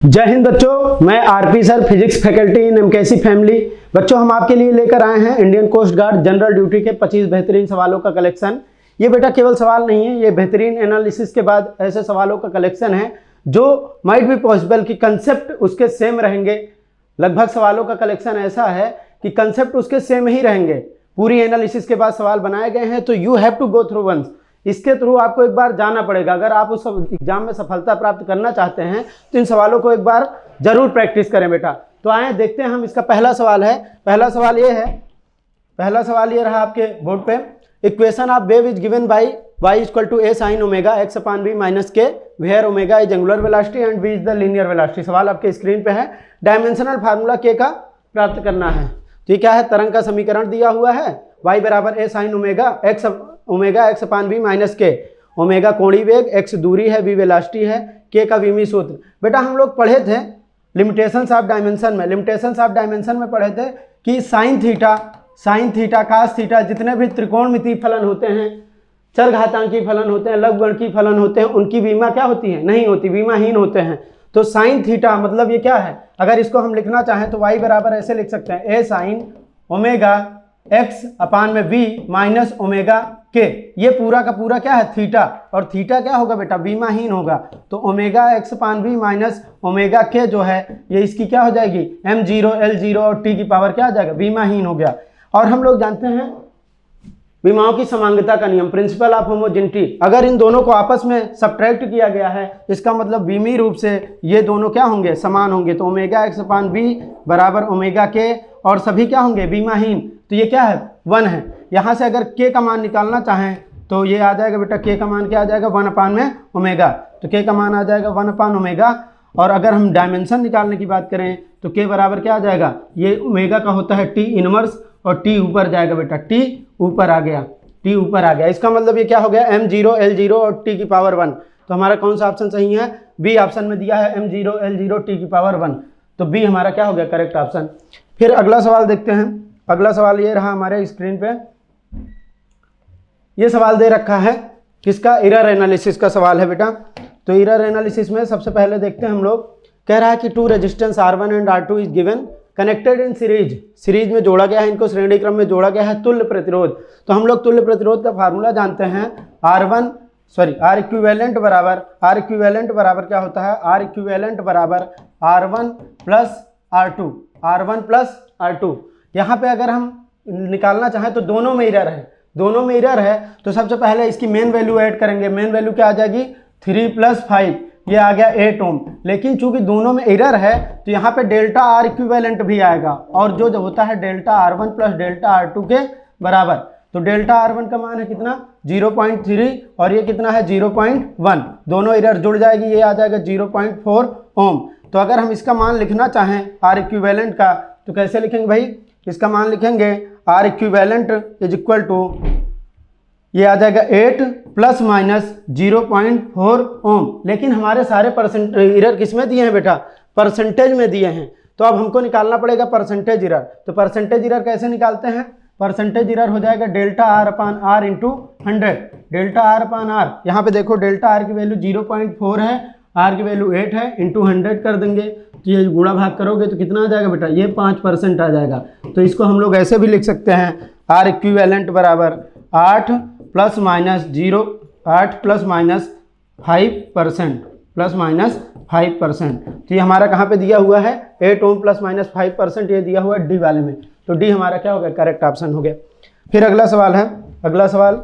जय हिंद बच्चों, मैं RP sir, physics faculty in MKC family. बच्चों, हम आपके लिए लेकर आए हैं Indian coast guard general duty के 25 बेहतरीन सवालों का कलेक्शन। ये बेटा केवल सवाल नहीं है, ये बेहतरीन एनालिसिस के बाद ऐसे सवालों का कलेक्शन है जो माइट बी पॉसिबल कि कंसेप्ट उसके सेम रहेंगे। लगभग सवालों का कलेक्शन ऐसा है कि कंसेप्ट उसके सेम ही रहेंगे। पूरी एनालिसिस के बाद सवाल बनाए गए हैं, तो you have to go through once. इसके थ्रू आपको एक बार जाना पड़ेगा। अगर आप उस एग्जाम में सफलता प्राप्त करना चाहते हैं तो इन सवालों को एक बार जरूर प्रैक्टिस करें बेटा। तो आए देखते हैं हम। इसका पहला सवाल है, पहला सवाल ये रहा आपके बोर्ड पे। Equation of wave is given by y equal to a sin omega x upon b minus k, where omega is angular velocity and v is the linear velocity. सवाल आपके स्क्रीन पे है। डायमेंशनल फार्मूला k का प्राप्त करना है। तो ये क्या है? तरंग का समीकरण दिया हुआ है, y बराबर a sin omega x upon B minus k. Omega कोणीय वेग, x दूरी है, v वेलोसिटी है, k का विमीय सूत्र। बेटा हम लोग पढ़े थे लिमिटेशंस ऑफ डायमेंशन में। लिमिटेशंस ऑफ डायमेंशन में पढ़े थे कि साइन थीटा कास थीटा जितने भी त्रिकोणमितीय फलन होते हैं, चरघातांकी फलन होते हैं, लघुगणकीय फलन होते हैं, उनकी विमा क्या होती है? नहीं होती, विमाहीन होते हैं। तो साइन थीटा मतलब ये क्या है? अगर इसको हम लिखना चाहें तो y बराबर ऐसे लिख सकते हैं, a साइन ओमेगा x अपान में v माइनस ओमेगा के। ये पूरा का पूरा क्या है? थीटा। और थीटा क्या होगा बेटा? विमाहीन होगा। तो ओमेगा x अपान v माइनस ओमेगा के जो है ये इसकी क्या हो जाएगी? m0 L0 और t की पावर क्या आ जाएगा? विमाहीन हो गया। और हम लोग जानते हैं विमाओं की समांगता का नियम, प्रिंसिपल ऑफ होमोजेनिटी। अगर इन दोनों को आपस में सब्ट्रैक्ट किया गया है, इसका मतलब विमीय रूप से ये दोनों क्या होंगे? समान होंगे। तो ओमेगा x अपान v बराबर ओमेगा के, और सभी क्या होंगे? विमाहीन। तो ये क्या है? 1 है। यहाँ से अगर k का मान निकालना चाहें तो ये आ जाएगा बेटा, k का मान क्या आ जाएगा? 1 अपान में ओमेगा। तो k का मान आ जाएगा 1 अपान ओमेगा। और अगर हम डायमेंशन निकालने की बात करें तो k बराबर क्या आ जाएगा? ये ओमेगा का होता है t इनवर्स, और t ऊपर जाएगा बेटा, t ऊपर आ गया। इसका मतलब ये क्या हो गया? m0 L0 और t की पावर 1। तो हमारा कौन सा ऑप्शन सही है? बी ऑप्शन में दिया है m0 L0 t की पावर 1। तो बी हमारा क्या हो गया? Correct option. फिर अगला सवाल देखते हैं। अगला सवाल ये रहा हमारे स्क्रीन पे। ये सवाल दे रखा है किसका? एरर एनालिसिस का सवाल है बेटा। तो एरर एनालिसिस में सबसे पहले देखते हैं हम लोग। कह रहा है कि 2 resistance R1 and R2 is given, connected in series में जोड़ा गया है, इनको श्रेणी क्रम में जोड़ा गया है। तुल्य प्रतिरोध, तो हम लोग तुल्य प्रतिरोध का फार्मूला जानते हैं। R इक्विवेलेंट बराबर क्या होता है? R इक्विवेलेंट बराबर R1 प्लस R2। यहाँ पे अगर हम निकालना चाहें तो दोनों में एरर है, तो सबसे पहले इसकी मेन वैल्यू ऐड करेंगे। मेन वैल्यू क्या आ जाएगी? 3 + 5, ये आ गया 8 ओम। लेकिन चूंकि दोनों में एरर है तो यहाँ पे डेल्टा R इक्विवेलेंट भी आएगा, और जो होता है delta R1 plus delta R2 के बराबर। तो डेल्टा R1 का मान है कितना? 0.3, और ये कितना है? 0.1। दोनों एरर जुड़ जाएगी, ये आ जाएगा 0.4 ओम। तो अगर हम इसका मान लिखना चाहें R इक्विवेलेंट का, तो कैसे लिखेंगे भाई? इसका मान लिखेंगे R equivalent is equal to, ये आ जाएगा 8 ± 0.4 ओम। लेकिन हमारे सारे एरर किस में दिए हैं बेटा? परसेंटेज में दिए हैं। तो अब हमको निकालना पड़ेगा परसेंटेज एरर। तो परसेंटेज एरर कैसे निकालते हैं? परसेंटेज एरर हो जाएगा डेल्टा R अपान R इंटू 100। डेल्टा R अपान R, यहाँ पे देखो डेल्टा R की वैल्यू 0.4 है, R की वैल्यू 8 है, इंटू 100 कर देंगे। तो ये गुणा भाग करोगे तो कितना आ जाएगा बेटा? ये 5% आ जाएगा। तो इसको हम लोग ऐसे भी लिख सकते हैं, R इक्विवेलेंट बराबर 8 ± 5%। तो ये हमारा कहाँ पे दिया हुआ है? 8 ओम ± 5%, ये दिया हुआ है डी वाले में। तो डी हमारा क्या हो गया? करेक्ट ऑप्शन हो गया। फिर अगला सवाल है। अगला सवाल,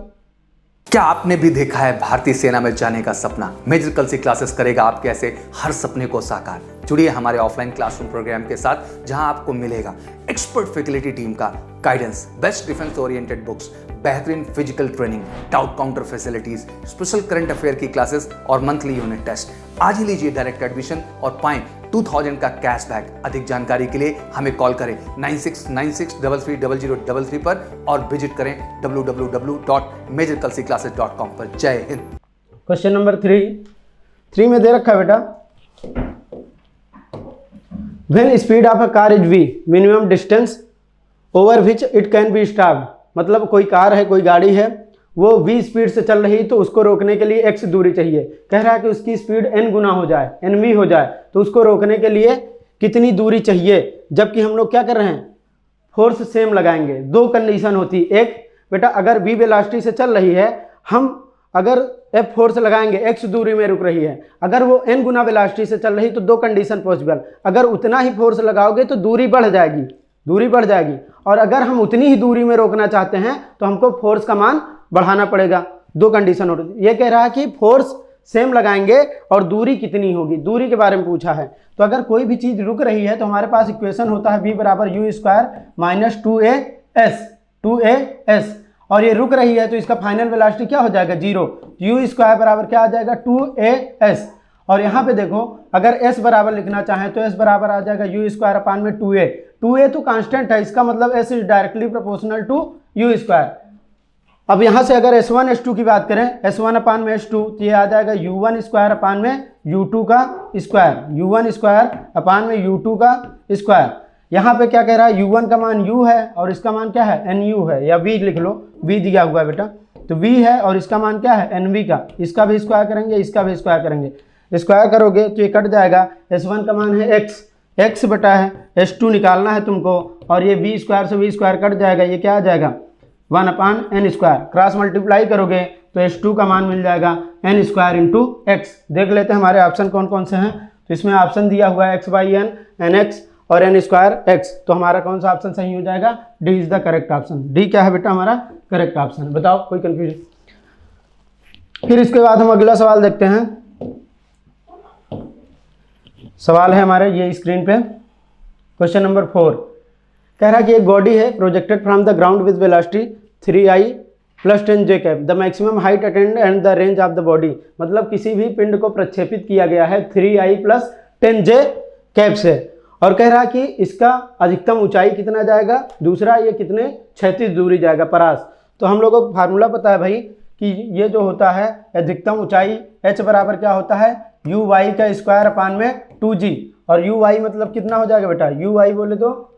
क्या आपने भी देखा है भारतीय सेना में जाने का सपना? मेजर कलसी क्लासेस करेगा आपके ऐसे हर सपने को साकार। जुड़िए हमारे ऑफलाइन क्लासरूम प्रोग्राम के साथ, जहां आपको मिलेगा एक्सपर्ट फैकल्टी टीम का guidance, best defence oriented books, बेहतरीन physical training, doubt counter facilities, special current affair की क्लासेस और मंथली यूनिट टेस्ट। आज ही लीजिए डायरेक्ट एडमिशन और पाएं 2000 का कैशबैक। अधिक जानकारी के लिए हमें कॉल करें 9696330033 पर, और विजिट करें www.majorkalsiclasses.com पर। जय हिंद। क्वेश्चन नंबर 3 में दे रखा है बेटा, when speed of a car is v, minimum distance over which it can be stopped. मतलब कोई कार है, कोई गाड़ी है, वो v स्पीड से चल रही तो उसको रोकने के लिए x दूरी चाहिए। कह रहा है कि उसकी स्पीड n गुना हो जाए, nv हो जाए, तो उसको रोकने के लिए कितनी दूरी चाहिए। जबकि हम लोग क्या कर रहे हैं, फोर्स सेम लगाएंगे। दो कंडीशन होती, एक बेटा अगर v वेलोसिटी से चल रही है, हम अगर F फोर्स लगाएंगे, x दूरी में रुक रही है, अगर वो n गुना वेलोसिटी से चल रही तो दो कंडीशन पॉसिबल। अगर उतना ही फोर्स लगाओगे तो दूरी बढ़ जाएगी, दूरी बढ़ जाएगी, और अगर हम उतनी ही दूरी में रोकना चाहते हैं तो हमको फोर्स का मान बढ़ाना पड़ेगा। दो कंडीशन हो रही। ये कह रहा है कि फोर्स सेम लगाएंगे और दूरी कितनी होगी, दूरी के बारे में पूछा है। तो अगर कोई भी चीज रुक रही है तो हमारे पास इक्वेशन होता है v बराबर यू स्क्वायर माइनस 2as, और ये रुक रही है तो इसका फाइनल वेलोसिटी क्या हो जाएगा, 0। यू स्क्वायर बराबर क्या आ जाएगा, 2as। और यहाँ पे देखो अगर s बराबर लिखना चाहें तो s बराबर आ जाएगा यू स्क्वायर अपान में 2a। 2a तो कांस्टेंट है, इसका मतलब s is directly proportional to u square. अब यहाँ से अगर s1 s2 की बात करें, s1 अपान में s2, तो ये आ जाएगा u1 स्क्वायर अपान में u2 का स्क्वायर, u1 स्क्वायर अपान में u2 का स्क्वायर। यहाँ पे क्या कह रहा है, u1 का मान u है और इसका मान क्या है, nu है, या v लिख लो, v दिया हुआ है बेटा, तो v है और इसका मान क्या है, nv का। इसका भी स्क्वायर करेंगे, इसका भी स्क्वायर करेंगे, स्क्वायर करोगे तो ये कट जाएगा। s1 का मान है x बटा है, s2 निकालना है तुमको, और ये v स्क्वायर से v स्क्वायर कट जाएगा, ये क्या आ जाएगा 1 अपान n स्क्वायर। क्रॉस मल्टीप्लाई करोगे तो s2 का मान मिल जाएगा n स्क्वायर इंटू x। देख लेते हैं हमारे ऑप्शन कौन कौन से हैं। तो इसमें ऑप्शन दिया हुआ है x/n, nx और n स्क्वायर x। तो हमारा कौन सा ऑप्शन सही हो जाएगा, D is the correct option. D क्या है बेटा, हमारा करेक्ट ऑप्शन। बताओ कोई कंफ्यूजन। फिर इसके बाद हम अगला सवाल देखते हैं। सवाल है हमारे ये स्क्रीन पे, क्वेश्चन नंबर 4। कह रहा है कि एक बॉडी है projected from the ground with velocity 3i plus 10j cap, the maximum height attend and the range of the body. मतलब किसी भी पिंड को प्रक्षेपित किया गया है 3i प्लस 10j कैप से, और कह रहा है कि इसका अधिकतम ऊंचाई कितना जाएगा, दूसरा ये कितने क्षैतिज दूरी जाएगा परास। तो हम लोगों को फार्मूला पता है भाई कि ये जो होता है अधिकतम ऊंचाई h बराबर क्या होता है, यू वाई का स्क्वायर अपान में 2g, और यू वाई मतलब कितना हो जाएगा बेटा, यू वाई बोले तो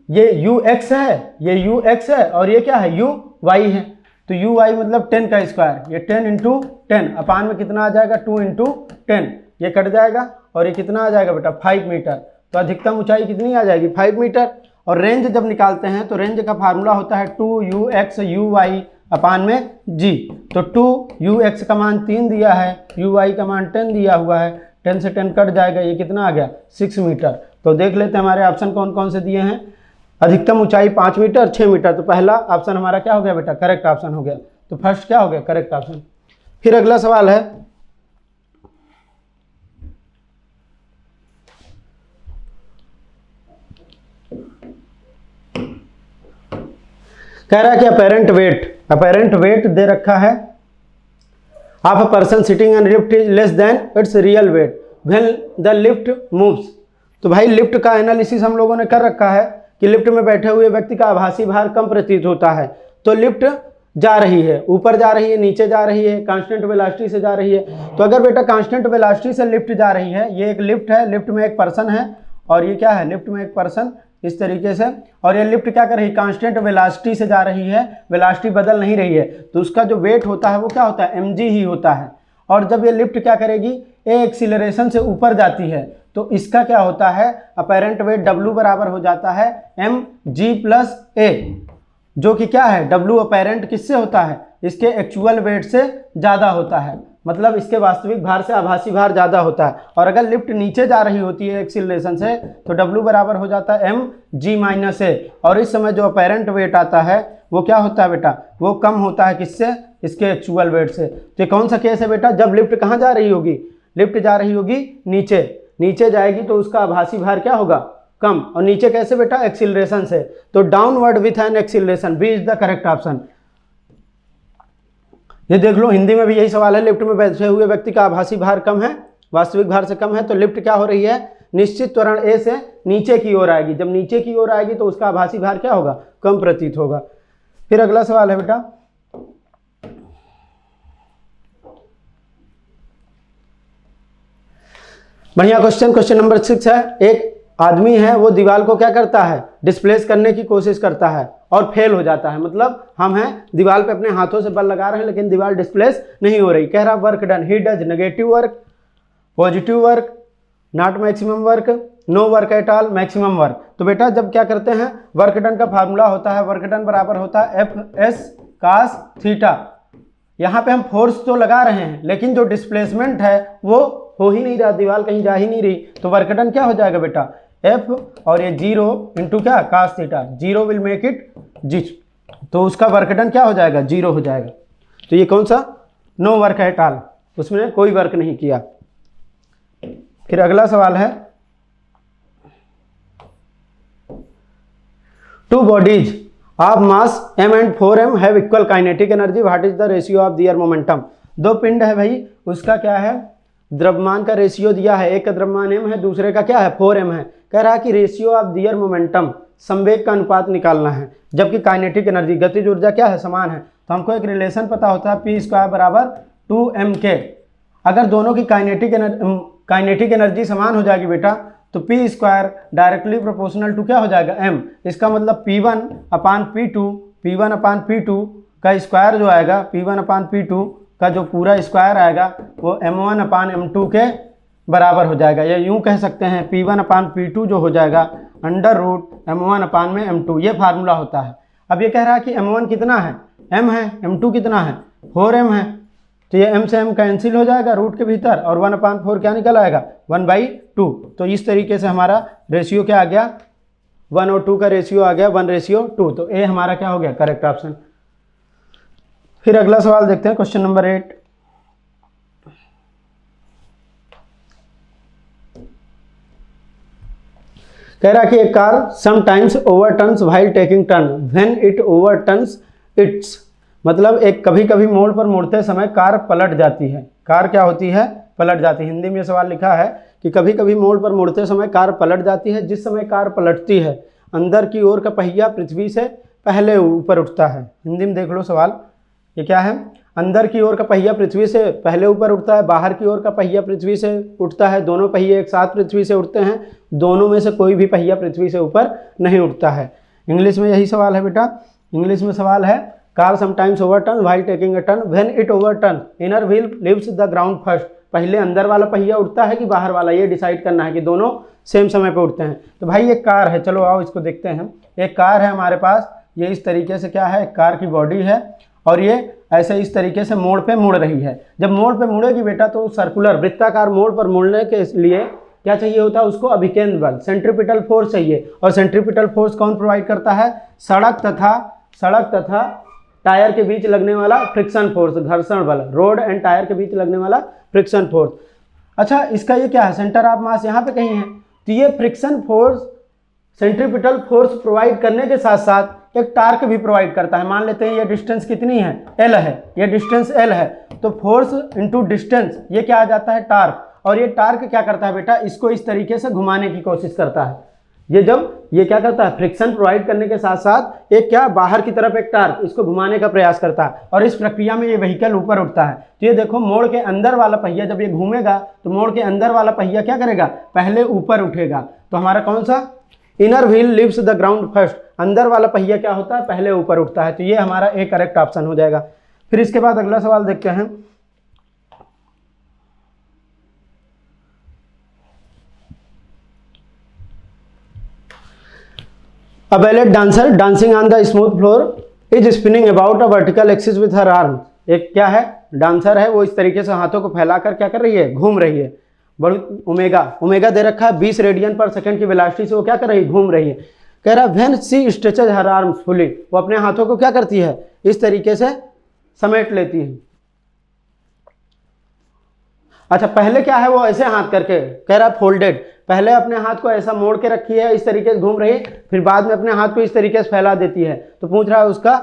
ये यू एक्स है, ये यू एक्स है, और ये क्या है यू वाई है। तो यू वाई मतलब 10 का स्क्वायर, ये 10 इंटू 10 अपान में कितना आ जाएगा 2 इंटू 10, ये कट जाएगा, और ये कितना आ जाएगा बेटा 5 मीटर। तो अधिकतम ऊंचाई कितनी आ जाएगी 5 मीटर। और रेंज जब निकालते हैं तो रेंज का फार्मूला होता है 2ux यू वाई अपान में g। तो 2ux का मान 3 दिया है, ui का मान 10 दिया हुआ है, 10 से 10 कट जाएगा, ये कितना आ गया 6 मीटर। तो देख लेते हैं हमारे ऑप्शन कौन कौन से दिए हैं। अधिकतम ऊंचाई 5 मीटर, 6 मीटर। तो पहला ऑप्शन हमारा क्या हो गया बेटा, करेक्ट ऑप्शन हो गया। तो फर्स्ट क्या हो गया, करेक्ट ऑप्शन। फिर अगला सवाल है, कह रहा है कि अपेरेंट वेट दे रखा है of a person sitting and lift is less than its real weight when the lift moves. तो भाई लिफ्ट का एनालिसिस हम लोगों ने कर रखा है कि लिफ्ट में बैठे हुए व्यक्ति का आभासी भार कम प्रतीत होता है। तो लिफ्ट जा रही है, ऊपर जा रही है, नीचे जा रही है, कांस्टेंट वेलोसिटी से जा रही है। तो अगर बेटा कांस्टेंट वेलोसिटी से लिफ्ट जा रही है, ये एक लिफ्ट है, लिफ्ट में एक पर्सन है, और ये क्या है, लिफ्ट में एक पर्सन, इस तरीके से, और ये लिफ्ट क्या कर रही है, कांस्टेंट वेलोसिटी से जा रही है, वेलोसिटी बदल नहीं रही है, तो उसका जो वेट होता है वो क्या होता है, mg ही होता है। और जब ये लिफ्ट क्या करेगी, ए एक्सीलरेशन से ऊपर जाती है, तो इसका क्या होता है, अपेरेंट वेट W बराबर हो जाता है mg प्लस a, जो कि क्या है, W अपेरेंट किससे होता है, इसके एक्चुअल वेट से ज़्यादा होता है, मतलब इसके वास्तविक भार से आभासी भार ज़्यादा होता है। और अगर लिफ्ट नीचे जा रही होती है एक्सीलरेशन से, तो W बराबर हो जाता है mg माइनस a, और इस समय जो अपेरेंट वेट आता है वो क्या होता है बेटा, वो कम होता है किससे, इसके एक्चुअल वेट से। तो कौन सा केस है बेटा, जब लिफ्ट कहाँ जा रही होगी, लिफ्ट जा रही होगी नीचे जाएगी, तो उसका आभासी भार क्या होगा, कम। और नीचे कैसे बेटा, एक्सीलरेशन से, तो downward with an acceleration, B is the correct option. ये देख लो हिंदी में भी यही सवाल है, लिफ्ट में बैठे हुए व्यक्ति का आभासी भार कम है, वास्तविक भार से कम है, तो लिफ्ट क्या हो रही है, निश्चित त्वरण ए से नीचे की ओर आएगी। जब नीचे की ओर आएगी तो उसका आभासी भार क्या होगा, कम प्रतीत होगा। फिर अगला सवाल है बेटा, बढ़िया क्वेश्चन नंबर 6 है। एक आदमी है, वो दीवार को क्या करता है, डिस्प्लेस करने की कोशिश करता है, और फेल हो जाता है, मतलब हम हैं दीवार पे अपने हाथों से बल लगा रहे हैं लेकिन दीवार डिस्प्लेस नहीं हो रही। कह रहा work done, he does negative work, positive work, not maximum work, no work at all, maximum work. तो बेटा जब क्या करते हैं, वर्क डन का फार्मूला होता है, वर्क डन बराबर होता है FS cos थीटा। यहाँ पे हम फोर्स तो लगा रहे हैं लेकिन जो डिस्प्लेसमेंट है वो हो ही नहीं रहा, दीवार कहीं जा ही नहीं रही, तो वर्क डन क्या हो जाएगा बेटा, F और ये 0 इंटू क्या cos theta, 0 will make it जी, तो उसका वर्क डन क्या हो जाएगा, 0 हो जाएगा। तो ये कौन सा, नो वर्क एट ऑल, उसमें कोई वर्क नहीं किया। फिर अगला सवाल है, two bodies of mass m and 4m have equal kinetic energy, what is the ratio of their momentum. दो पिंड है भाई, उसका क्या है, द्रव्यमान का रेशियो दिया है, एक का द्रव्यमान m है, दूसरे का क्या है 4m है। कह रहा है कि रेशियो ऑफ देयर मोमेंटम, संवेग का अनुपात निकालना है, जबकि काइनेटिक एनर्जी गतिज ऊर्जा क्या है, समान है। तो हमको एक रिलेशन पता होता है p² बराबर 2mk। अगर दोनों की काइनेटिक एनर्जी समान हो जाएगी बेटा तो p² डायरेक्टली प्रोपोर्शनल टू क्या हो जाएगा, m। इसका मतलब P1/P2 का स्क्वायर जो आएगा, P1/P2 का जो पूरा स्क्वायर आएगा वो m1/m2 के बराबर हो जाएगा, या यूं कह सकते हैं P1/P2 जो हो जाएगा √m1/m2, ये फार्मूला होता है। अब ये कह रहा है कि m1 कितना है, m है, m2 कितना है 4m है, तो ये m से m कैंसिल हो जाएगा रूट के भीतर और 1/4 क्या निकल आएगा 1/2। तो इस तरीके से हमारा रेशियो क्या आ गया, 1 और 2 का रेशियो आ गया 1:2। तो ए हमारा क्या हो गया, करेक्ट ऑप्शन। फिर अगला सवाल देखते हैं, क्वेश्चन नंबर 8। कह रहा कि एक car sometimes overturns while taking turn when it overturns it's, मतलब एक कभी कभी मोड़ पर मुड़ते समय कार पलट जाती है। कार क्या होती है, पलट जाती है। हिंदी में सवाल लिखा है कि कभी कभी मोड़ पर मुड़ते समय कार पलट जाती है। जिस समय कार पलटती है अंदर की ओर का पहिया पृथ्वी से पहले ऊपर उठता है। हिंदी में देख लो सवाल, ये क्या है, अंदर की ओर का पहिया पृथ्वी से पहले ऊपर उठता है, बाहर की ओर का पहिया पृथ्वी से उठता है। दोनों पहिए एक साथ पृथ्वी से उठते हैं, दोनों में से कोई भी पहिया पृथ्वी से ऊपर नहीं उठता है। इंग्लिश में यही सवाल है बेटा। इंग्लिश में सवाल है, car sometimes overturn while taking a turn when it overturn inner wheel leaves the ground first. पहले अंदर वाला पहिया उठता है कि बाहर वाला, ये डिसाइड करना है कि दोनों सेम समय पे उठते हैं। तो भाई एक कार है, चलो आओ इसको देखते हैं। एक कार है हमारे पास, ये इस तरीके से क्या है, एक कार की बॉडी है और ये ऐसे इस तरीके से मोड़ पे मुड़ रही है। जब मोड़ पे मुड़ेगी बेटा तो सर्कुलर वृत्ताकार मोड़ पर मुड़ने के लिए क्या चाहिए होता है उसको, अभिकेंद्र बल, सेंट्रीपिटल फोर्स चाहिए। और सेंट्रीपिटल फोर्स कौन प्रोवाइड करता है, सड़क तथा टायर के बीच लगने वाला फ्रिक्शन फोर्स, घर्षण बल, रोड एंड टायर के बीच लगने वाला फ्रिक्शन फोर्स। अच्छा इसका ये क्या है, सेंटर ऑफ मास यहाँ पे कहीं है, तो ये friction force centripetal force provide करने के साथ साथ एक टार्क भी प्रोवाइड करता है। मान लेते हैं ये डिस्टेंस कितनी है, L है, ये डिस्टेंस L है, तो फोर्स इंटू डिस्टेंस ये क्या आ जाता है, टार्क। और ये टार्क क्या करता है बेटा, इसको इस तरीके से घुमाने की कोशिश करता है। ये जब ये क्या करता है, फ्रिक्शन प्रोवाइड करने के साथ साथ एक क्या, बाहर की तरफ एक टार्क, इसको घुमाने का प्रयास करता है और इस प्रक्रिया में ये व्हीकल ऊपर उठता है। तो ये देखो मोड़ के अंदर वाला पहिया जब ये घूमेगा तो मोड़ के अंदर वाला पहिया क्या करेगा, पहले ऊपर उठेगा। तो हमारा कौन सा, inner wheel leaves the ground first, अंदर वाला पहिया क्या होता है, पहले ऊपर उठता है। तो ये हमारा एक करेक्ट ऑप्शन हो जाएगा। फिर इसके बाद अगला सवाल देखते हैं। A ballet dancer dancing on the smooth floor is spinning about a vertical axis with her arm। एक क्या है, डांसर है, वो इस तरीके से हाथों को फैलाकर क्या कर रही है, घूम रही है। बड़ी ओमेगा दे रखा है 20 रेडियन पर सेकंड की वेलोसिटी से वो क्या कर रही है, घूम रही है। कह रहा when she stretches her arms fully, वो अपने हाथों को क्या करती है, इस तरीके से समेट लेती है। अच्छा पहले क्या है, वो ऐसे हाथ करके, कह रहा फोल्डेड, पहले अपने हाथ को ऐसा मोड़ के रखी है, इस तरीके से घूम रही है, फिर बाद में अपने हाथ को इस तरीके से फैला देती है। तो पूछ रहा है उसका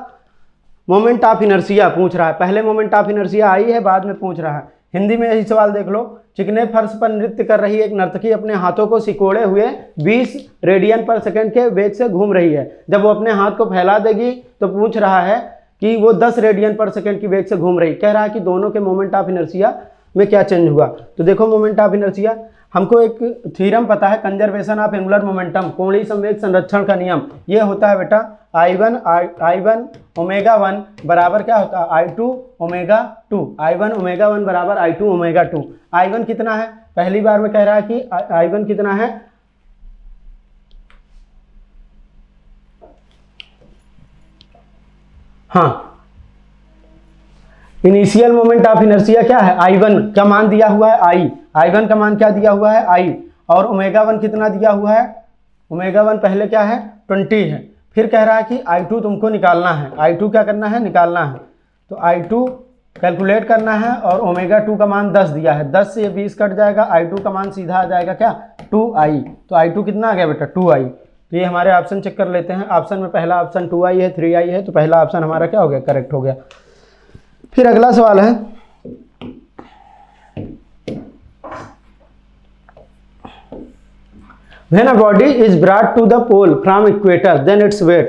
मोमेंट ऑफ इनर्शिया पूछ रहा है, पहले मोमेंट ऑफ इनर्शिया आई है, बाद में पूछ रहा है। हिंदी में यही सवाल देख लो। चिकने फर्श पर नृत्य कर रही एक नर्तकी अपने हाथों को सिकोड़े हुए 20 रेडियन पर सेकंड के वेग से घूम रही है। जब वो अपने हाथ को फैला देगी तो पूछ रहा है कि वो 10 रेडियन पर सेकंड की वेग से घूम रही। कह रहा है कि दोनों के मोमेंट ऑफ इनर्शिया में क्या चेंज हुआ। तो देखो मोमेंट ऑफ इनर्शिया, हमको एक थ्योरम पता है, कंजर्वेशन ऑफ एंगुलर मोमेंटम, कोणीय संवेग संरक्षण का नियम। ये होता है बेटा I1 ओमेगा 1 बराबर क्या होता है I2 ओमेगा 2। I1 ओमेगा 1 बराबर I2 ओमेगा 2। I1 कितना है, पहली बार में कह रहा है कि I1 कितना है, हाँ, इनिशियल मोमेंट ऑफ इनर्शिया क्या है I1 का मान दिया हुआ है I1 का मान क्या दिया हुआ है I, और ओमेगा 1 कितना दिया हुआ है, ओमेगा 1 पहले क्या है 20 है। फिर कह रहा है कि I2 तुमको निकालना है, I2 क्या करना है, निकालना है। तो I2 कैलकुलेट करना है और ओमेगा 2 का मान 10 दिया है, 10 से ये 20 कट जाएगा, I2 का मान सीधा आ जाएगा क्या 2I। तो I2 कितना आ गया बेटा 2I। तो ये हमारे ऑप्शन चेक कर लेते हैं। ऑप्शन में पहला ऑप्शन 2I है, 3I है, तो पहला ऑप्शन हमारा क्या हो गया, करेक्ट हो गया। फिर अगला सवाल है, When a body is brought to the pole from equator, then its weight।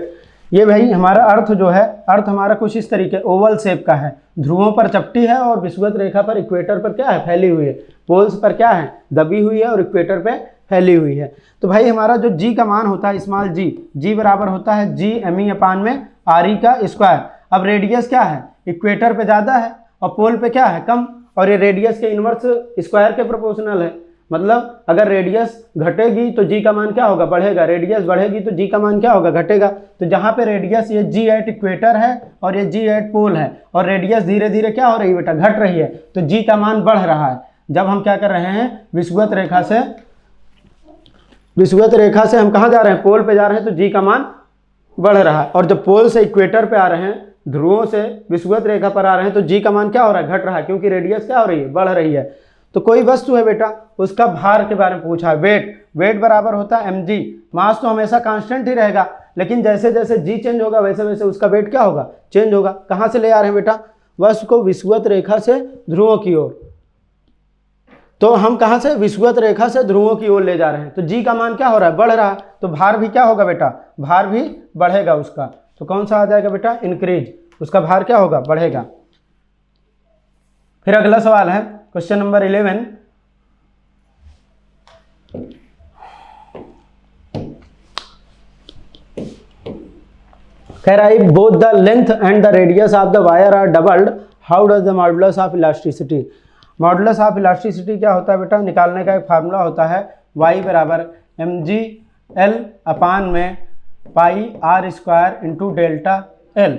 ये भाई हमारा अर्थ जो है, अर्थ हमारा कुछ इस तरीके ओवल शेप का है, ध्रुवों पर चपटी है और विषुवत रेखा पर इक्वेटर पर क्या है, फैली हुई है। पोल्स पर क्या है, दबी हुई है और इक्वेटर पे फैली हुई है। तो भाई हमारा जो जी का मान होता है स्मॉल जी बराबर होता है जी एम ई अपान में आर ई का स्क्वायर। अब रेडियस क्या है, इक्वेटर पे ज़्यादा है और पोल पे क्या है कम, और ये रेडियस के इनवर्स स्क्वायर के प्रोपोर्शनल है। मतलब अगर रेडियस घटेगी तो जी का मान क्या होगा, बढ़ेगा, रेडियस बढ़ेगी तो जी का मान क्या होगा, घटेगा। तो जहाँ पे रेडियस ये जी एट इक्वेटर है और ये जी एट पोल है और रेडियस धीरे धीरे क्या हो रही है बेटा, घट रही है, तो जी का मान बढ़ रहा है। जब हम क्या कर रहे हैं, विषुवत रेखा से हम कहाँ जा रहे हैं, पोल पे जा रहे हैं, तो जी का मान बढ़ रहा है। और जब पोल से इक्वेटर पे आ रहे हैं, ध्रुवों से विषुवत रेखा पर आ रहे हैं, तो जी का मान क्या हो रहा है, घट रहा है, क्योंकि रेडियस क्या हो रही है, बढ़ रही है। तो कोई वस्तु है बेटा, उसका भार के बारे में पूछा है, वेट बराबर होता है mg। मास तो हमेशा कांस्टेंट ही रहेगा, लेकिन जैसे जैसे जी चेंज होगा वैसे वैसे उसका वेट क्या होगा, चेंज होगा। कहाँ से ले आ रहे हैं बेटा, वस्तु को विषुवत रेखा से ध्रुवों की ओर। तो हम कहाँ से, विषुवत रेखा से ध्रुवों की ओर ले जा रहे हैं, तो जी का मान क्या हो रहा है, बढ़ रहा है, तो भार भी क्या होगा बेटा, भार भी बढ़ेगा उसका। तो कौन सा आ जाएगा बेटा, इंक्रीज, उसका भार क्या होगा, बढ़ेगा। फिर अगला सवाल है क्वेश्चन नंबर 11। कह रहा है both the length and the radius of the wire are doubled, how does the modulus of elasticity. Modulus of elasticity क्या होता है बेटा, निकालने का एक फार्मूला होता है y बराबर mg l अपान में pi r square into delta L.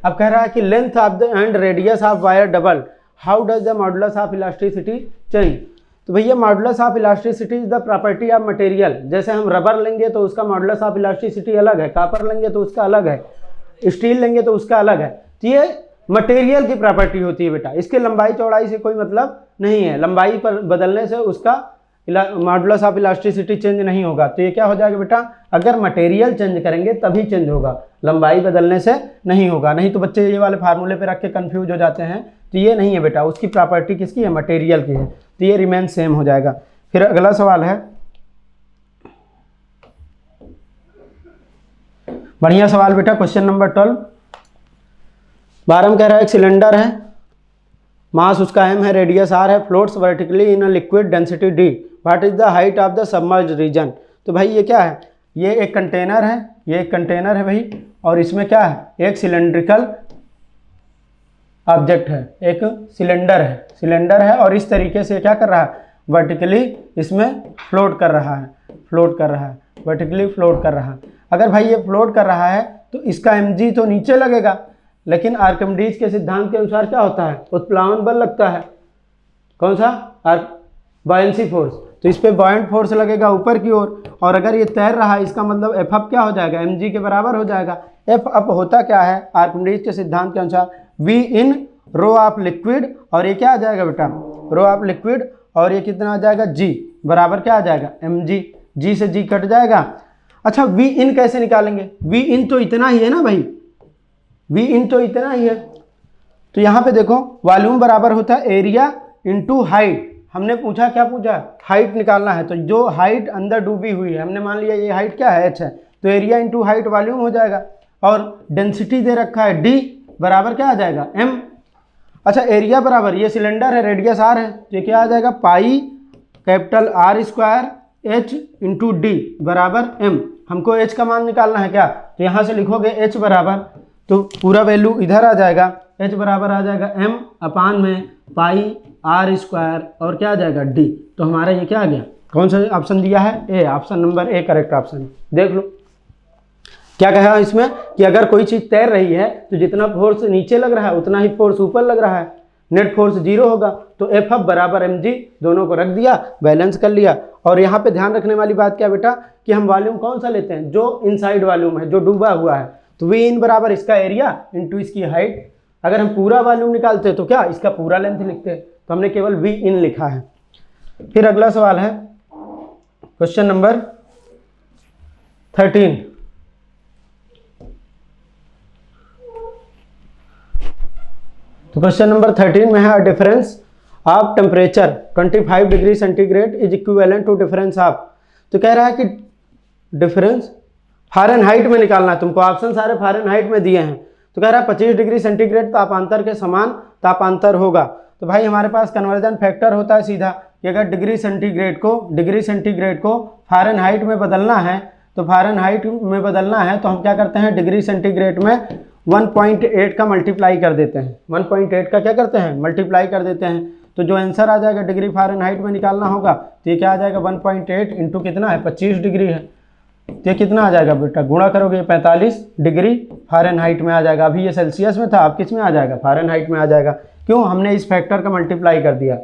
अब कह रहा है कि length of the and radius of wire double, how does the modulus of elasticity change. तो भैया modulus of elasticity is the property of material. जैसे हम रबर लेंगे तो उसका मॉडुलस ऑफ इलास्टिसिटी अलग है, कॉपर लेंगे तो उसका अलग है, स्टील लेंगे तो उसका अलग है। तो ये मटेरियल की प्रॉपर्टी होती है बेटा, इसके लंबाई चौड़ाई से कोई मतलब नहीं है, लंबाई पर बदलने से उसका मॉडुलस ऑफ इलास्टिसिटी चेंज नहीं होगा। तो ये क्या हो जाएगा बेटा, अगर मटेरियल चेंज करेंगे तभी चेंज होगा, लंबाई बदलने से नहीं होगा। नहीं तो बच्चे ये वाले फार्मूले पे रख के कंफ्यूज हो जाते हैं। तो ये नहीं है बेटा, उसकी प्रॉपर्टी किसकी है, मटेरियल की है, तो ये रिमेन सेम हो जाएगा। फिर अगला सवाल है, बढ़िया सवाल बेटा, क्वेश्चन नंबर 12। 12 में कह रहा है एक सिलेंडर है, मास उसका m है, रेडियस r है, floats vertically in a liquid density d, what is the height of the submerged region. तो भाई ये क्या है, ये एक कंटेनर है, ये एक कंटेनर है भाई, और इसमें क्या है, एक सिलेंड्रिकल ऑब्जेक्ट है, एक सिलेंडर है और इस तरीके से क्या कर रहा है, वर्टिकली इसमें फ्लोट कर रहा है, वर्टिकली फ्लोट कर रहा है। अगर भाई ये फ्लोट कर रहा है तो इसका mg तो नीचे लगेगा, लेकिन आर्किमिडीज के सिद्धांत के अनुसार क्या होता है, उत्प्लावन बल लगता है। कौन सा, बॉयंसी फोर्स। तो इस पे बॉयंट फोर्स लगेगा ऊपर की ओर, और अगर ये तैर रहा है इसका मतलब एफ अप क्या हो जाएगा, mg के बराबर हो जाएगा। एफ अप होता क्या है, आर्किमिडीज के सिद्धांत के अनुसार v in rho of liquid, और ये क्या आ जाएगा बेटा, रो ऑफ लिक्विड, और ये कितना आ जाएगा, g बराबर क्या आ जाएगा, mg, g से g कट जाएगा। अच्छा v इन कैसे निकालेंगे, v इन तो इतना ही है ना भाई, v इन तो इतना ही है। तो यहाँ पे देखो वॉल्यूम बराबर होता है एरिया इंटू हाइट। हमने पूछा, क्या पूछा, हाइट निकालना है। तो जो हाइट अंदर डूबी हुई है, हमने मान लिया ये हाइट क्या है, h है, तो एरिया इंटू हाइट वॉल्यूम हो जाएगा। और डेंसिटी दे रखा है d बराबर क्या आ जाएगा, m। अच्छा एरिया बराबर, ये सिलेंडर है, रेडियस r है, तो ये क्या आ जाएगा, pi capital R square H into D बराबर एम। हमको एच का मान निकालना है क्या, तो यहाँ से लिखोगे एच बराबर, तो पूरा वैल्यू इधर आ जाएगा, एच बराबर आ जाएगा एम अपान में पाई आर स्क्वायर और क्या आ जाएगा डी। तो हमारा ये क्या आ गया, कौन सा ऑप्शन दिया है, A, option number A correct option. देख लो क्या कहा इसमें कि अगर कोई चीज़ तैर रही है तो जितना फोर्स नीचे लग रहा है उतना ही फोर्स ऊपर लग रहा है, नेट फोर्स 0 होगा। तो एफ एफ बराबर एम जी, दोनों को रख दिया, बैलेंस कर लिया। और यहाँ पे ध्यान रखने वाली बात क्या बेटा कि हम वॉल्यूम कौन सा लेते हैं, जो इनसाइड वॉल्यूम है, जो डूबा हुआ है। तो वी इन बराबर इसका एरिया इंटू इसकी हाइट। अगर हम पूरा वॉल्यूम निकालते तो क्या इसका पूरा लेंथ लिखते, तो हमने केवल वी इन लिखा है। फिर अगला सवाल है क्वेश्चन नंबर 13। तो क्वेश्चन नंबर 13 में है difference of temperature 25 degree centigrade is equivalent to difference of. तो कह रहा है कि डिफरेंस फ़ारेनहाइट में निकालना है तुमको, ऑप्शन सारे फ़ारेनहाइट में दिए हैं। तो कह रहा है 25 डिग्री सेंटीग्रेड तापांतर के समान तापांतर होगा। तो भाई हमारे पास कन्वर्जन फैक्टर होता है सीधा कि अगर डिग्री सेंटीग्रेड को फ़ारेनहाइट में बदलना है, तो फ़ारेनहाइट में बदलना है तो हम क्या करते हैं, डिग्री सेंटीग्रेड में 1.8 का मल्टीप्लाई कर देते हैं। 1.8 का क्या करते हैं, मल्टीप्लाई कर देते हैं। तो जो आंसर आ जाएगा डिग्री फ़ारेनहाइट में निकालना होगा, तो ये क्या आ जाएगा 1.8 इंटू कितना है 25 डिग्री है, तो ये कितना आ जाएगा बेटा, गुणा करोगे 45 डिग्री फ़ारेनहाइट में आ जाएगा। अभी ये सेल्सियस में था, अब किस में आ जाएगा, फ़ारेनहाइट में आ जाएगा। क्यों, हमने इस फैक्टर का मल्टीप्लाई कर दिया।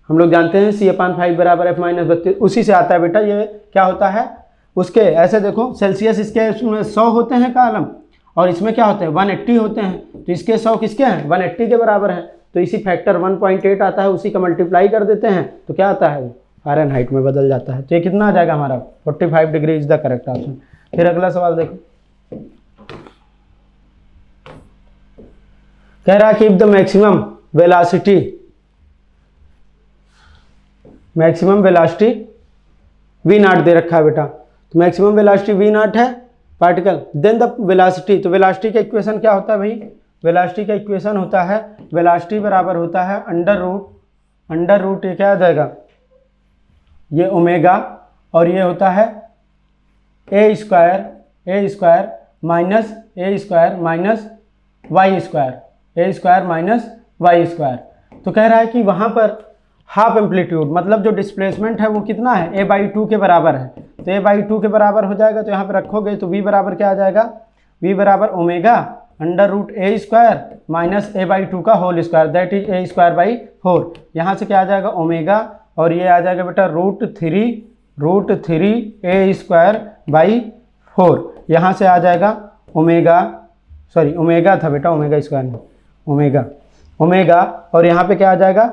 हम लोग जानते हैं C/5 बराबर F-32, उसी से आता है बेटा। ये क्या होता है उसके, ऐसे देखो सेल्सियस इसके इसमें 100 होते हैं कॉलम, और इसमें क्या होते हैं 180 होते हैं। तो इसके 100 किसके हैं, 180 के बराबर हैं। तो इसी फैक्टर 1.8 आता है, उसी का मल्टीप्लाई कर देते हैं, तो क्या आता है फ़ारेनहाइट में बदल जाता है। तो ये कितना आ जाएगा हमारा 45 degree is the correct option. फिर अगला सवाल देखो, कह रहा है कि if the maximum velocity v nought दे रखा है बेटा। तो मैक्सिमम वेलोसिटी वी नॉट है पार्टिकल, देन द वेलोसिटी। तो वेलोसिटी का इक्वेशन क्या होता है भाई, वेलोसिटी का इक्वेशन होता है, वेलोसिटी बराबर होता है अंडर रूट ये क्या आ जाएगा, ये ओमेगा, और ये होता है ए स्क्वायर माइनस वाई स्क्वायर। तो कह रहा है कि वहाँ पर हाफ एम्पलीट्यूड, मतलब जो डिस्प्लेसमेंट है वो कितना है, a/2 के बराबर है। तो a/2 के बराबर हो जाएगा, तो यहाँ पर रखोगे तो v बराबर क्या आ जाएगा, v बराबर ओमेगा अंडर रूट ए स्क्वायर माइनस a/2 का whole square, that is a²/4। यहाँ से क्या आ जाएगा ओमेगा, और ये आ जाएगा बेटा √3 a²/4। यहाँ से आ जाएगा ओमेगा था बेटा, ओमेगा स्क्वायर में ओमेगा, और यहाँ पे क्या आ जाएगा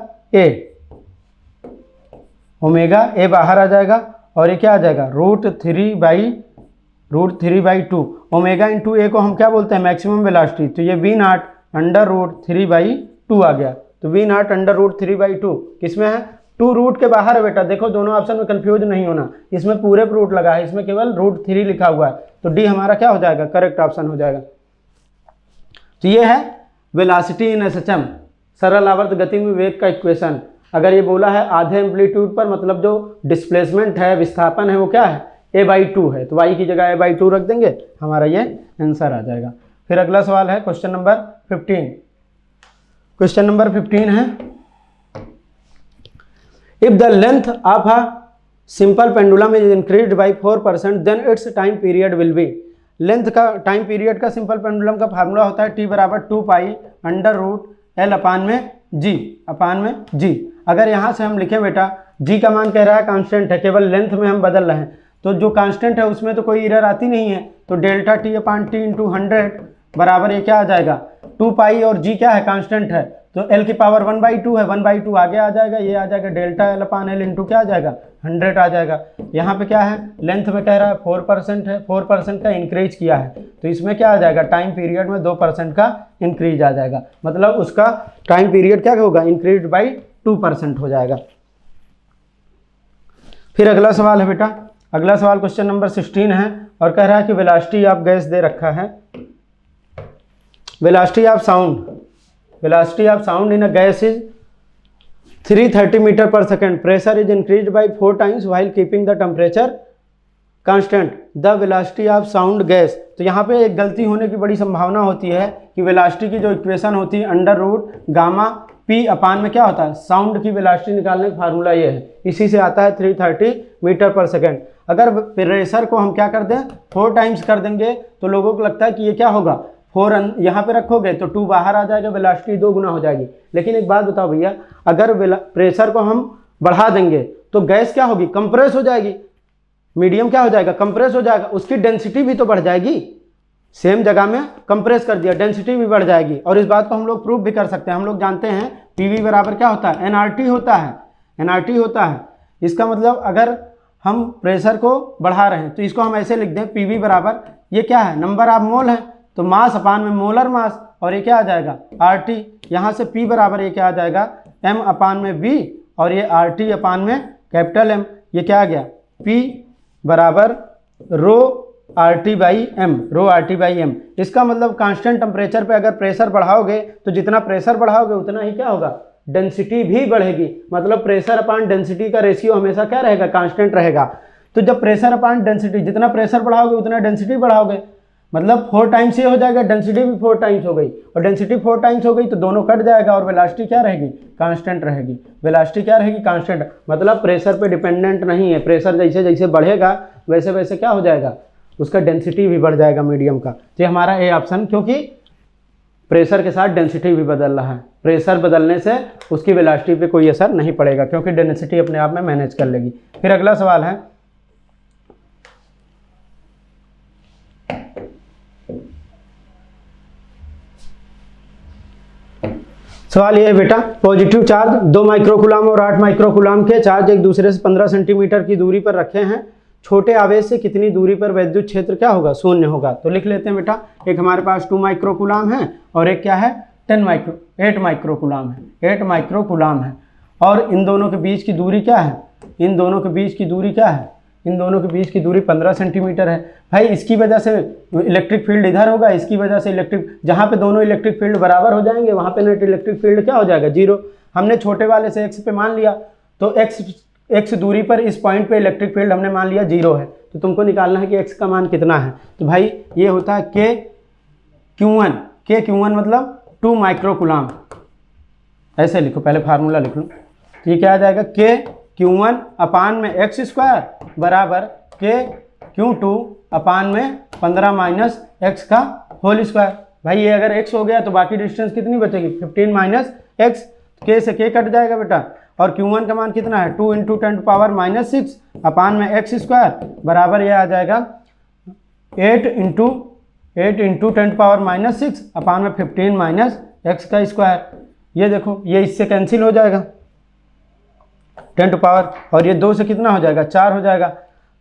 ओमेगा ए बाहर आ जाएगा, और ये क्या आ जाएगा √3/2 ओमेगा इंटू ए को हम क्या बोलते हैं, मैक्सिमम वेलोसिटी। तो ये v नॉट अंडर √3/2 आ गया। तो v नॉट अंडर √3/2 किस में है, 2 रूट के बाहर है बेटा। देखो दोनों ऑप्शन में कंफ्यूज नहीं होना, इसमें पूरे रूट लगा है, इसमें केवल √3 लिखा हुआ है। तो डी हमारा क्या हो जाएगा, करेक्ट ऑप्शन हो जाएगा। तो ये है वेलोसिटी इन एसएचएम, सरल आवर्त गति में वेग का इक्वेशन। अगर ये बोला है आधे एम्पलीट्यूड पर, मतलब जो डिस्प्लेसमेंट है, विस्थापन है, वो क्या है a/2 है, तो y की जगह a/2 रख देंगे, हमारा ये आंसर आ जाएगा। फिर अगला सवाल है क्वेश्चन नंबर 15। क्वेश्चन नंबर 15 है, if the length of a simple pendulum is increased by 4% then its time period will be. Length का, टाइम पीरियड का सिंपल पेंडुलम का फार्मूला होता है T बराबर 2π अंडर रूट L अपान में G। अगर यहाँ से हम लिखें बेटा, G का मान कह रहा है कांस्टेंट है, केवल लेंथ में हम बदल रहे हैं, तो जो कांस्टेंट है उसमें तो कोई एरर आती नहीं है। तो डेल्टा T अपान T इंटू 100 बराबर ये क्या आ जाएगा 2π, और G क्या है कांस्टेंट है, तो L की पावर 1/2 है, 1/2 आगे आ जाएगा, ये आ जाएगा डेल्टा L अपान L इंटू क्या आ जाएगा 100 आ जाएगा। यहाँ पे क्या है, लेंथ में कह रहा है 4% है, 4% का इंक्रीज किया है, तो इसमें क्या आ जाएगा, टाइम पीरियड में 2% का इंक्रीज आ जाएगा, मतलब उसका टाइम पीरियड क्या होगा, इंक्रीज बाई 2% हो जाएगा। फिर अगला सवाल है बेटा, अगला सवाल क्वेश्चन नंबर 16 है, और कह रहा है कि वेलोसिटी ऑफ गैस दे रखा है, velocity of sound in a gas is 330 metre पर second, pressure is increase by 4 times while keeping the temperature constant, the velocity of sound gas. तो यहाँ पे एक गलती होने की बड़ी संभावना होती है कि वेलोसिटी की जो इक्वेशन होती है under root gamma P upon में क्या होता है, साउंड की वेलोसिटी निकालने का फार्मूला ये है, इसी से आता है 330 मीटर पर सेकेंड। अगर प्रेशर को हम क्या कर दें 4 टाइम्स कर देंगे तो लोगों को लगता है कि ये क्या होगा 4 यहाँ पे रखोगे तो 2 बाहर आ जाएगा, वेलोसिटी 2 गुना हो जाएगी। लेकिन एक बात बताओ भैया, अगर प्रेशर को हम बढ़ा देंगे तो गैस क्या होगी, कंप्रेस हो जाएगी, मीडियम क्या हो जाएगा, कंप्रेस हो जाएगा, उसकी डेंसिटी भी तो बढ़ जाएगी। सेम जगह में कंप्रेस कर दिया, डेंसिटी भी बढ़ जाएगी। और इस बात को हम लोग प्रूव भी कर सकते हैं। हम लोग जानते हैं पीवी बराबर क्या होता है, एनआरटी होता है, एनआरटी होता है। इसका मतलब अगर हम प्रेशर को बढ़ा रहे हैं तो इसको हम ऐसे लिख दें, पीवी बराबर ये क्या है, नंबर ऑफ मोल है, तो मास अपान में मोलर मास, और ये क्या आ जाएगा आरटी। यहाँ से पी बराबर ये क्या आ जाएगा एम अपान में वी, और ये आरटी अपान में कैपिटल एम। ये क्या आ गया पी बराबर rho R T by M, rho R T by M. इसका मतलब कांस्टेंट टेम्परेचर पे अगर प्रेशर बढ़ाओगे तो जितना प्रेशर बढ़ाओगे उतना ही क्या होगा, डेंसिटी भी बढ़ेगी। मतलब प्रेशर अपान डेंसिटी का रेशियो हमेशा क्या रहेगा, कांस्टेंट रहेगा। तो जब प्रेशर अपान डेंसिटी, जितना प्रेशर बढ़ाओगे उतना डेंसिटी बढ़ाओगे, मतलब 4 टाइम्स ये हो जाएगा, डेंसिटी भी 4 टाइम्स हो गई, और डेंसिटी 4 टाइम्स हो गई तो दोनों कट जाएगा और वेलोसिटी क्या रहेगी, कांस्टेंट रहेगी। वेलोसिटी क्या रहेगी, कांस्टेंट। मतलब प्रेशर पे डिपेंडेंट नहीं है, प्रेशर जैसे जैसे बढ़ेगा वैसे वैसे क्या हो जाएगा, उसका डेंसिटी भी बढ़ जाएगा मीडियम का। तो हमारा ए ऑप्शन, क्योंकि प्रेशर के साथ डेंसिटी भी बदल रहा है, प्रेशर बदलने से उसकी वेलोसिटी पे कोई असर नहीं पड़ेगा क्योंकि डेंसिटी अपने आप में मैनेज कर लेगी। फिर अगला सवाल है, सवाल ये है बेटा, पॉजिटिव चार्ज 2 माइक्रोकूलम और 8 माइक्रोकूलम के चार्ज एक दूसरे से 15 सेंटीमीटर की दूरी पर रखे हैं, छोटे आवेश से कितनी दूरी पर वैद्युत क्षेत्र क्या होगा, शून्य होगा। तो लिख लेते हैं बेटा, एक हमारे पास 2 माइक्रोकूलम है और एक क्या है 8 माइक्रोकूलम है, 8 माइक्रोकूलम है। और इन दोनों के बीच की दूरी क्या है, इन दोनों के बीच की दूरी क्या है, इन दोनों के बीच की दूरी 15 सेंटीमीटर है। भाई इसकी वजह से इलेक्ट्रिक फील्ड इधर होगा, इसकी वजह से इलेक्ट्रिक, जहाँ पे दोनों इलेक्ट्रिक फील्ड बराबर हो जाएंगे वहाँ पे नेट इलेक्ट्रिक फील्ड क्या हो जाएगा, 0। हमने छोटे वाले से x पे मान लिया, तो x दूरी पर इस पॉइंट पे इलेक्ट्रिक फील्ड हमने मान लिया 0 है। तो तुमको निकालना है कि x का मान कितना है। तो भाई ये होता है k Q1 मतलब 2 माइक्रोकूलम, ऐसे लिखो, पहले फार्मूला लिख लो। तो ये क्या आ जाएगा, k Q1 अपान में x स्क्वायर बराबर k Q2 अपान में 15 माइनस x का होल स्क्वायर। भाई ये अगर x हो गया तो बाकी डिस्टेंस कितनी बचेगी, 15 माइनस x, k से k कट जाएगा बेटा। और Q1 का मान कितना है, 2 × 10⁻⁻6 अपान में x स्क्वायर बराबर ये आ जाएगा 8 × 10⁻⁻6 अपान में 15 माइनस x का स्क्वायर। ये देखो ये इससे कैंसिल हो जाएगा 10 टू पावर, और ये 2 से कितना हो जाएगा, 4 हो जाएगा।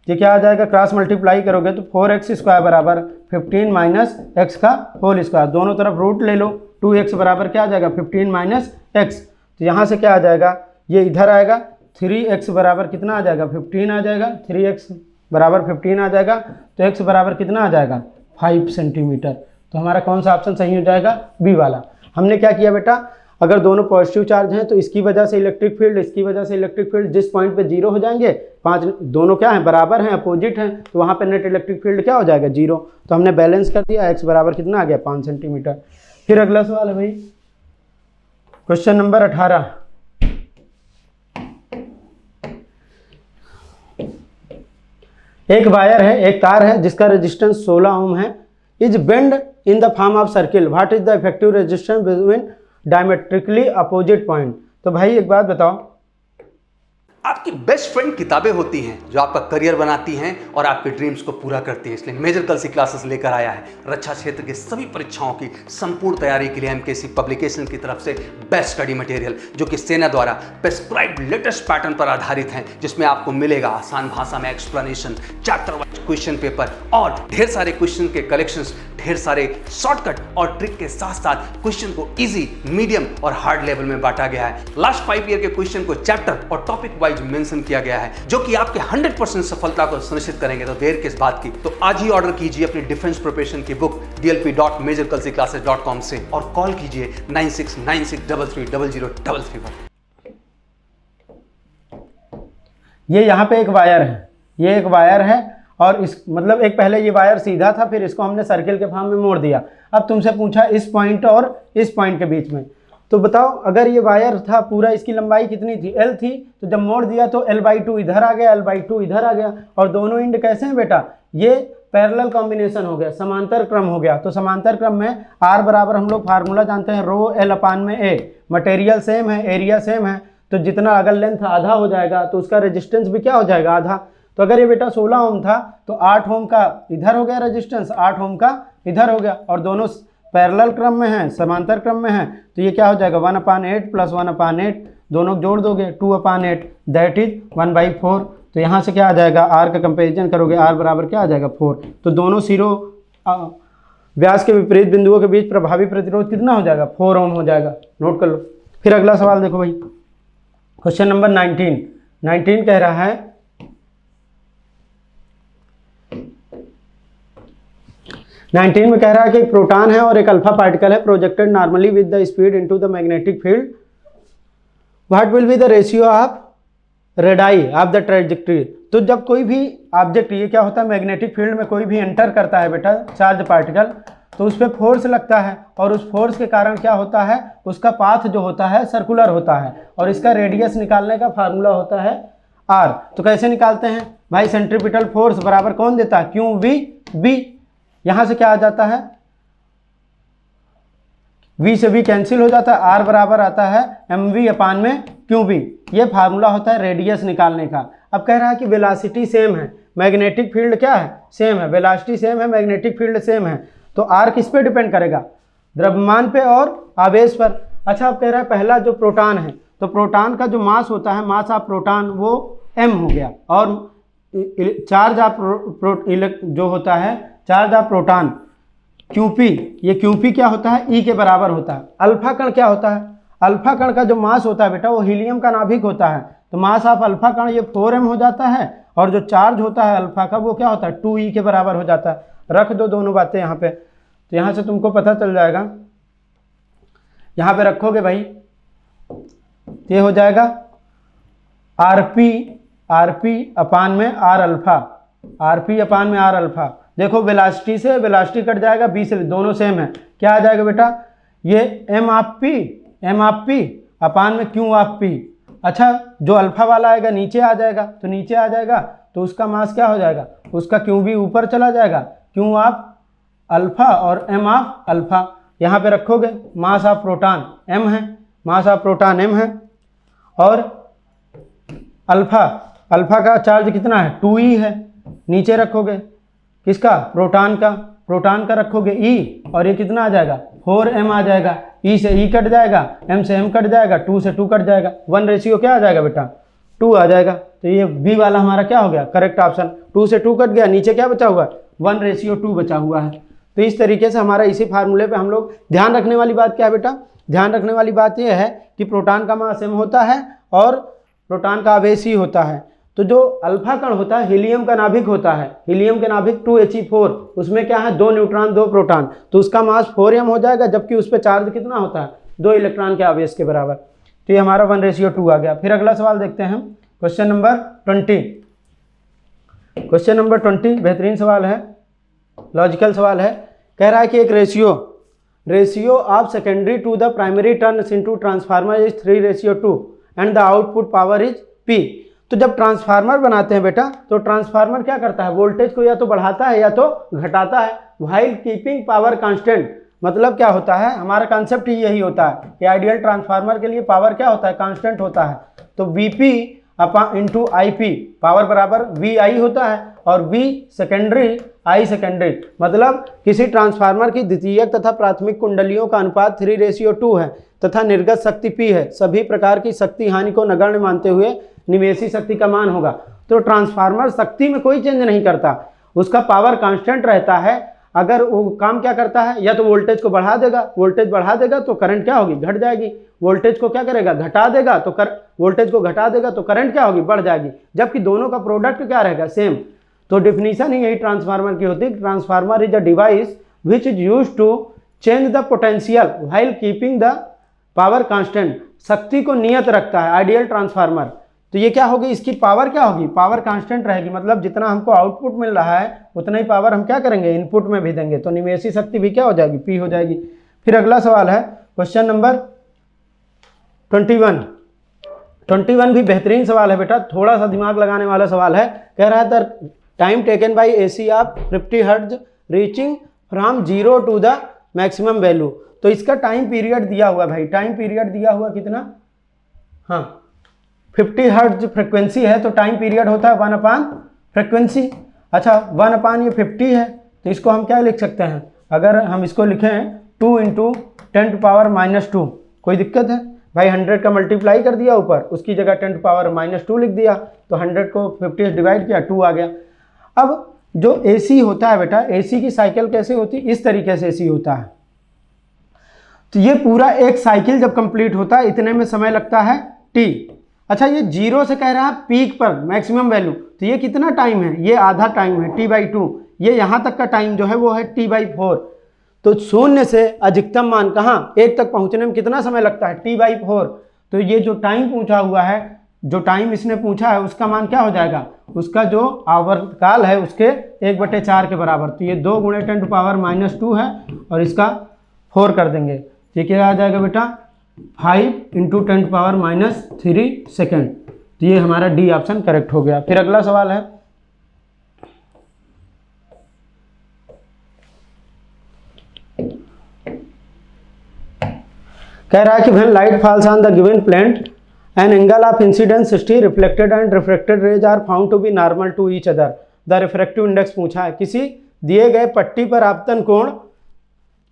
ये क्या आ जाएगा, क्रॉस मल्टीप्लाई करोगे तो 4x स्क्वायर बराबर 15 माइनस x का होल स्क्वायर, दोनों तरफ रूट ले लो, 2x बराबर क्या आ जाएगा 15 माइनस x। तो यहाँ से क्या आ जाएगा, ये इधर आएगा, 3x बराबर कितना आ जाएगा 15 आ जाएगा, 3x बराबर 15 आ जाएगा, तो x बराबर कितना आ जाएगा 5 सेंटीमीटर। तो हमारा कौन सा ऑप्शन सही हो जाएगा, बी वाला। हमने क्या किया बेटा, अगर दोनों पॉजिटिव चार्ज हैं तो इसकी वजह से इलेक्ट्रिक फील्ड, इसकी वजह से इलेक्ट्रिक फील्ड जिस पॉइंट पे 0 हो जाएंगे, 5 दोनों क्या हैं, बराबर हैं, अपोजिट हैं, तो वहाँ पे नेट इलेक्ट्रिक फील्ड क्या हो जाएगा 0। तो हमने बैलेंस कर दिया, x बराबर कितना आ गया 5 सेंटीमीटर। फिर अगला सवाल है भाई, क्वेश्चन नंबर 18। एक वायर है, एक तार है जिसका रेजिस्टेंस 16 ओम है, is bend in the form of circle, what is the effective resistance between diametrically opposite point. तो भाई एक बात बताओ, आपकी बेस्ट फ्रेंड किताबें होती हैं जो आपका करियर बनाती हैं और आपके ड्रीम्स को पूरा करती हैं। इसलिए मेजर कल सी क्लासेस लेकर आया है रक्षा क्षेत्र के सभी परीक्षाओं की संपूर्ण तैयारी के लिए एमकेसी पब्लिकेशन की तरफ से बेस्ट स्टडी मटेरियल, जो कि सेना द्वारा प्रेस्क्राइब्ड लेटेस्ट पैटर्न पर आधारित हैं, जिसमें आपको मिलेगा आसान भाषा में explanation, chapter wise question paper और ढेर सारे क्वेश्चन के कलेक्शंस, ढेर सारे शॉर्टकट और ट्रिक के साथ साथ क्वेश्चन को इजी, मीडियम और हार्ड लेवल में बांटा गया है। लास्ट 5 ईयर के क्वेश्चन को चैप्टर और टॉपिक वाइज मेंशन किया गया है, जो कि आपके 100% सफलता को सुनिश्चित करेंगे। तो देर किस बात की, तो आज ही ऑर्डर कीजिए अपनी डिफेंस प्रिपरेशन की बुक dlp.majorkalsiclasses.com से और कॉल कीजिए 9696330033 पर। ये यहाँ पे एक वायर है, ये एक वायर है और इस मतलब एक पहले ये वायर सीधा था, फिर इसको हमने सर्किल के फॉर्म में मोड़ दिया। अब तुमसे पूछा इस पॉइंट और इस पॉइंट के बीच में, तो बताओ अगर ये वायर था पूरा, इसकी लंबाई कितनी थी, L थी, तो जब मोड़ दिया तो L/2 इधर आ गया, L/2 इधर आ गया, और दोनों एंड कैसे हैं बेटा, ये पैरेलल कॉम्बिनेशन हो गया, समांतर क्रम हो गया। तो समांतर क्रम में R बराबर हम लोग फार्मूला जानते हैं, रो L/A। मटेरियल सेम है, एरिया सेम है, तो जितना अगर लेंथ आधा हो जाएगा तो उसका रेजिस्टेंस भी क्या हो जाएगा, आधा। तो अगर ये बेटा 16 ओम था तो 8 ओम का इधर हो गया रेजिस्टेंस, 8 ओम का इधर हो गया, और दोनों पैरेलल क्रम में हैं, समांतर क्रम में हैं, तो ये क्या हो जाएगा 1/8 + 1/8, दोनों जोड़ दोगे 2/8, दैट इज 1/4। तो यहाँ से क्या आ जाएगा, R का कंपेरिजन करोगे, R बराबर क्या आ जाएगा 4। तो दोनों सिरों व्यास के विपरीत बिंदुओं के बीच प्रभावी प्रतिरोध कितना हो जाएगा, 4 ओम हो जाएगा। नोट कर लो। फिर अगला सवाल देखो भाई, क्वेश्चन नंबर 19 कह रहा है 19 में कह रहा है कि एक प्रोटॉन है और एक अल्फा पार्टिकल है, projected normally with the speed into the magnetic field, what will be the ratio of radii of the trajectory. तो जब कोई भी ऑब्जेक्ट, ये क्या होता है, मैग्नेटिक फील्ड में कोई भी एंटर करता है बेटा चार्ज पार्टिकल, तो उस पर फोर्स लगता है, और उस फोर्स के कारण क्या होता है, उसका पाथ जो होता है सर्कुलर होता है, और इसका रेडियस निकालने का फार्मूला होता है R। तो कैसे निकालते हैं भाई, सेंट्रीपिटल फोर्स बराबर कौन देता है, QV। यहाँ से क्या आ जाता है, V से V कैंसिल हो जाता है, R बराबर आता है mv/QV। ये फार्मूला होता है रेडियस निकालने का। अब कह रहा है कि वेलोसिटी सेम है, मैग्नेटिक फील्ड क्या है, सेम है, वेलोसिटी सेम है, मैग्नेटिक फील्ड सेम है, तो R किस पे डिपेंड करेगा, द्रव्यमान पे और आवेश पर। अच्छा, अब कह रहा है पहला जो प्रोटॉन है, तो प्रोटॉन का जो मास होता है, मास ऑफ प्रोटॉन वो m हो गया, और चार्ज ऑफ जो होता है, चार्ज ऑफ प्रोटॉन QP, ये QP क्या होता है, E के बराबर होता है। अल्फा कण क्या होता है, अल्फा कण का जो मास होता है बेटा वो हीलियम का नाभिक होता है, तो मास ऑफ अल्फा कण ये 4m हो जाता है, और जो चार्ज होता है अल्फा का वो क्या होता है 2E के बराबर हो जाता है। रख दो दोनों बातें यहाँ पे, तो यहाँ से तुमको पता चल जाएगा, यहाँ पे रखोगे भाई, ये हो जाएगा RP/R अल्फा। देखो वेलोसिटी से वेलोसिटी कट जाएगा, B से दोनों सेम है, क्या आ जाएगा बेटा, ये m/P/Q/P। अच्छा, जो अल्फा वाला आएगा नीचे आ जाएगा, तो नीचे आ जाएगा तो उसका मास क्या हो जाएगा, उसका QV ऊपर चला जाएगा, Q/अल्फा और m/अल्फा। यहाँ पे रखोगे, मास ऑफ प्रोटॉन m है, मास ऑफ प्रोटॉन m है, और अल्फा का चार्ज कितना है 2E है, नीचे रखोगे किसका, प्रोटॉन का रखोगे E, और ये कितना आ जाएगा 4m आ जाएगा, E से E कट जाएगा, m से m कट जाएगा, 2 से 2 कट जाएगा, 1 रेशियो क्या आ जाएगा बेटा 2 आ जाएगा। तो ये B वाला हमारा क्या हो गया, करेक्ट ऑप्शन। 2 से 2 कट गया, नीचे क्या बचा हुआ है 1:2 बचा हुआ है। तो इस तरीके से हमारा इसी फार्मूले पे हम लोग, ध्यान रखने वाली बात क्या है बेटा, ध्यान रखने वाली बात यह है कि प्रोटॉन का मास m होता है और प्रोटॉन का आवेश ही होता है। तो जो अल्फा कण होता है हीलियम का नाभिक होता है, हीलियम के नाभिक 2He4, उसमें क्या है 2 न्यूट्रॉन 2 प्रोटॉन, तो उसका मास 4m हो जाएगा, जबकि उस पर चार्ज कितना होता है 2 इलेक्ट्रॉन के आवेश के बराबर। तो ये हमारा 1:2 आ गया। फिर अगला सवाल देखते हैं हम, क्वेश्चन नंबर 20 बेहतरीन सवाल है, लॉजिकल सवाल है। कह रहा है कि एक ratio of secondary to the primary turns into transformer is 3:2 and the output power is P। तो जब ट्रांसफार्मर बनाते हैं बेटा, तो ट्रांसफार्मर क्या करता है, वोल्टेज को या तो बढ़ाता है या तो घटाता है, व्हाइल कीपिंग पावर कांस्टेंट। मतलब क्या होता है, हमारा कॉन्सेप्ट ही यही होता है कि आइडियल ट्रांसफार्मर के लिए पावर क्या होता है, कांस्टेंट होता है। तो VP इंटू IP, पावर बराबर VI होता है, और V सेकेंडरी I सेकेंडरी। मतलब किसी ट्रांसफार्मर की द्वितीयक तथा प्राथमिक कुंडलियों का अनुपात 3:2 है तथा निर्गत शक्ति P है। सभी प्रकार की शक्ति हानि को नगण्य मानते हुए निवेशी शक्ति का मान होगा। तो ट्रांसफार्मर शक्ति में कोई चेंज नहीं करता, उसका पावर कांस्टेंट रहता है। अगर वो काम क्या करता है, या तो वोल्टेज को बढ़ा देगा, वोल्टेज बढ़ा देगा तो करंट क्या होगी, घट जाएगी। वोल्टेज को क्या करेगा, घटा देगा तो वोल्टेज को घटा देगा तो करंट क्या होगी, बढ़ जाएगी। जबकि दोनों का प्रोडक्ट क्या रहेगा, सेम। तो डिफिनीशन ही यही ट्रांसफार्मर की होती है। Transformer is a device which is used to change the potential while keeping the power constant. शक्ति को नियत रखता है आइडियल ट्रांसफार्मर। तो तो ये क्या होगी, इसकी पावर क्या होगी, पावर कांस्टेंट रहेगी, मतलब जितना हमको आउटपुट मिल रहा है उतना ही पावर हम क्या करेंगे, इनपुट में भी देंगे, तो निवेशी शक्ति भी क्या हो जाएगी, P हो जाएगी। फिर अगला सवाल है क्वेश्चन नंबर 21 भी बेहतरीन सवाल है बेटा, थोड़ा सा दिमाग लगाने वाला सवाल है। कह रहा है the time taken by AC of 50 hertz reaching from 0 to the maximum value. तो इसका टाइम पीरियड दिया हुआ भाई, टाइम पीरियड दिया हुआ कितना, हाँ 50 हर्ट्ज फ्रिक्वेंसी है तो टाइम पीरियड होता है 1 फ्रिक्वेंसी। अच्छा 1 ये 50 है तो इसको हम क्या लिख सकते हैं, अगर हम इसको लिखें 2 × 10⁻², कोई दिक्कत है भाई, 100 का मल्टीप्लाई कर दिया ऊपर, उसकी जगह 10⁻² लिख दिया, तो 100 को 50 से डिवाइड किया, 2 आ गया। अब जो AC होता है बेटा, AC की साइकिल कैसे होती है, इस तरीके से AC होता है। तो ये पूरा एक साइकिल जब कंप्लीट होता है इतने में समय लगता है T। अच्छा ये 0 से कह रहा है पीक पर मैक्सिमम वैल्यू, तो ये कितना टाइम है, ये आधा टाइम है T/2, ये यहाँ तक का टाइम जो है वो है T/4। तो 0 से अधिकतम मान कहाँ, 1 तक पहुँचने में कितना समय लगता है, T/4। तो ये जो टाइम पूछा हुआ है, जो टाइम इसने पूछा है उसका मान क्या हो जाएगा, उसका जो आवर्तकाल है उसके 1/4 के बराबर। तो ये 2 × 10⁻² है और इसका 4 कर देंगे, ये क्या आ जाएगा बेटा 5 × 10⁻³ सेकेंड। तो ये हमारा डी ऑप्शन करेक्ट हो गया। फिर अगला सवाल है कह रहा है कि when light falls on the given plate an angle of incidence 60, reflected and refracted rays are found to be normal to each other, the refractive index पूछा है। किसी दिए गए पट्टी पर आपतन कोण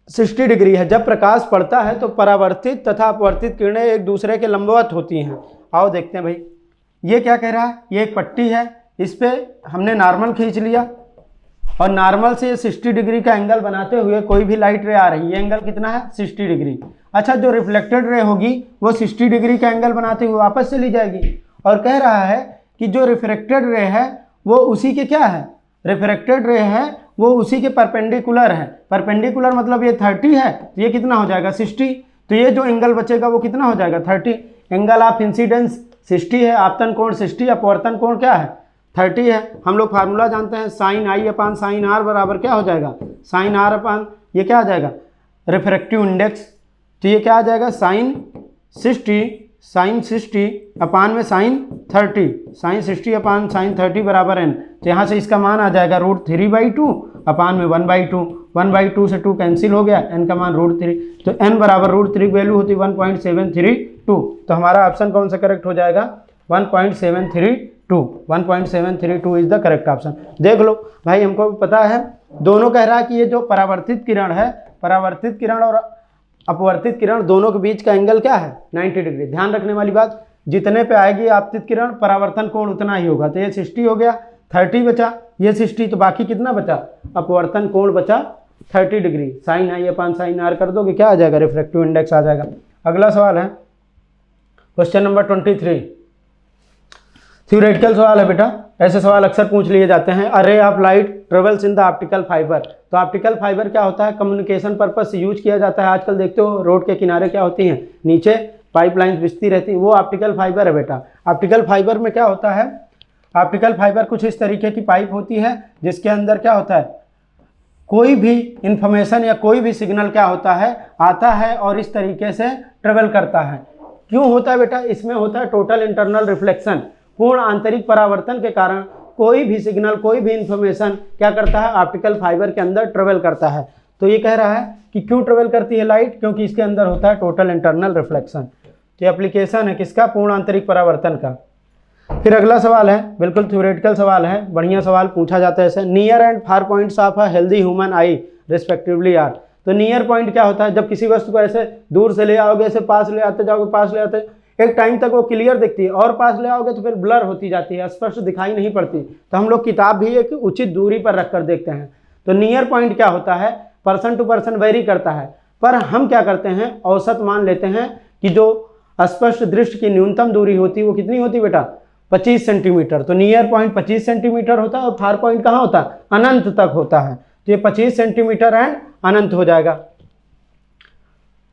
60 डिग्री है, जब प्रकाश पड़ता है तो परावर्तित तथा अपवर्तित किरणें एक दूसरे के लंबवत होती हैं। आओ देखते हैं भाई, ये क्या कह रहा है, ये एक पट्टी है, इस पर हमने नॉर्मल खींच लिया और नॉर्मल से 60 डिग्री का एंगल बनाते हुए कोई भी लाइट रे आ रही है, ये एंगल कितना है 60 डिग्री। अच्छा जो रिफ्लेक्टेड रे होगी वो 60 डिग्री का एंगल बनाते हुए वापस चली जाएगी, और कह रहा है कि जो रिफ्रैक्टेड रे है वो उसी के क्या है, रिफ्रैक्टेड रे है वो उसी के परपेंडिकुलर है। परपेंडिकुलर मतलब ये 30 है तो ये कितना हो जाएगा 60, तो ये जो एंगल बचेगा वो कितना हो जाएगा 30। एंगल ऑफ इंसिडेंस 60 है, आपतन कोण 60, अपवर्तन कोण क्या है 30 है। हम लोग फार्मूला जानते हैं sin I/sin r बराबर क्या हो जाएगा, sin r/ ये क्या आ जाएगा रिफ्रैक्टिव इंडेक्स, तो ये क्या आ जाएगा sin 60 अपान में sin 30, sin 60/sin 30 बराबर n। तो यहाँ से इसका मान आ जाएगा √3/2 अपान में 1/2, 1/2 से 2 कैंसिल हो गया, n का मान √3, तो n बराबर √3 की वैल्यू होती है 1.732। तो हमारा ऑप्शन कौन सा करेक्ट हो जाएगा 1.732, 1.732 इज द करेक्ट ऑप्शन। देख लो भाई, हमको पता है दोनों कह रहा है कि ये जो परावर्तित किरण है, परावर्तित किरण और अपवर्तित किरण दोनों के बीच का एंगल क्या है 90 डिग्री। ध्यान रखने वाली बात, जितने पे आएगी आपतित किरण परावर्तन कोण उतना ही होगा। तो ये 60 हो गया, 30 बचा, ये 60, तो बाकी कितना बचा, अपवर्तन कोण बचा 30 डिग्री। sin I/sin r कर दोगे क्या आ जाएगा, रिफ्रैक्टिव इंडेक्स आ जाएगा। अगला सवाल है क्वेश्चन नंबर 23, थ्योरेटिकल सवाल है बेटा, ऐसे सवाल अक्सर पूछ लिए जाते हैं। A ray of light travels in the optical fibre. तो ऑप्टिकल फाइबर क्या होता है, कम्युनिकेशन पर्पस से यूज किया जाता है। आजकल देखते हो रोड के किनारे क्या होती हैं, नीचे पाइपलाइंस बिछती रहती हैं, वो ऑप्टिकल फाइबर है बेटा। ऑप्टिकल फाइबर में क्या होता है, ऑप्टिकल फाइबर कुछ इस तरीके की पाइप होती है जिसके अंदर क्या होता है, कोई भी इंफॉर्मेशन या कोई भी सिग्नल क्या होता है, आता है और इस तरीके से ट्रेवल करता है। क्यों होता है बेटा, इसमें होता है टोटल इंटरनल रिफ्लेक्शन, पूर्ण आंतरिक परावर्तन के कारण कोई भी सिग्नल, कोई भी इंफॉर्मेशन क्या करता है, ऑप्टिकल फाइबर के अंदर ट्रेवल करता है। तो ये कह रहा है कि क्यों ट्रेवल करती है लाइट, क्योंकि इसके अंदर होता है टोटल इंटरनल रिफ्लेक्शन। तो एप्लीकेशन है किसका, पूर्ण आंतरिक परावर्तन का। फिर अगला सवाल है, बिल्कुल थ्योरेटिकल सवाल है, बढ़िया सवाल पूछा जाता है ऐसे। Near and far points of a healthy human eye respectively are. तो नियर पॉइंट क्या होता है, जब किसी वस्तु को ऐसे दूर से ले आओगे, ऐसे पास ले आते जाओगे, पास ले आते, एक टाइम तक वो क्लियर दिखती है, और पास ले आओगे तो फिर ब्लर होती जाती है, स्पष्ट दिखाई नहीं पड़ती। तो हम लोग किताब भी एक उचित दूरी पर रख कर देखते हैं। तो नियर पॉइंट क्या होता है, पर्सन टू पर्सन वेरी करता है, पर हम क्या करते हैं, औसत मान लेते हैं कि जो स्पष्ट दृष्टि की न्यूनतम दूरी होती है वो कितनी होती है बेटा, 25 सेंटीमीटर। तो नियर पॉइंट 25 सेंटीमीटर होता है और फार पॉइंट कहाँ होता है, अनंत तक होता है। तो ये 25 सेंटीमीटर एंड अनंत हो जाएगा।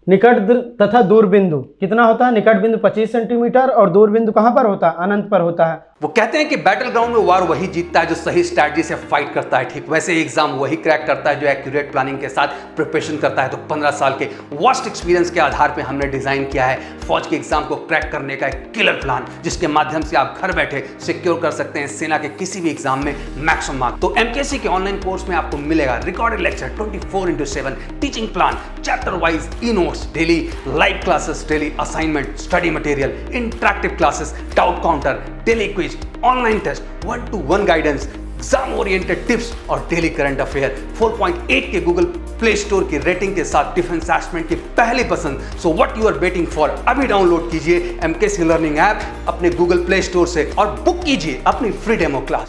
निकट तथा दूर बिंदु कितना होता है? निकट बिंदु 25 सेंटीमीटर और दूर बिंदु कहाँ पर होता है? अनंत पर होता है। वो कहते हैं कि बैटल ग्राउंड में वार वही जीतता है जो सही स्ट्रैटेजी से फाइट करता है। ठीक वैसे एग्जाम वही क्रैक करता है जो एक्यूरेट प्लानिंग के साथ प्रिपरेशन करता है। तो 15 साल के वास्ट एक्सपीरियंस के आधार पे हमने डिजाइन किया है फौज के एग्जाम को क्रैक करने का एक किलर प्लान, जिसके माध्यम से आप घर बैठे सिक्योर कर सकते हैं सेना के किसी भी एग्जाम में मैक्सिमम मार्क्स। तो एमकेसी के ऑनलाइन कोर्स में आपको मिलेगा recorded lecture 24/7, teaching plan, chapter wise e notes, daily live classes, daily assignment, study material, interactive classes, doubt counter, daily quiz, online test, 1-to-1 guidance, exam oriented tips और daily current affair. 4.8 के Google Play Store की रेटिंग के साथ defence aspirant की पहली पसंद। So what you are waiting for, अभी डाउनलोड कीजिए एमकेसी लर्निंग ऐप अपने गूगल प्ले स्टोर से और बुक कीजिए अपनी फ्री डेमो क्लास।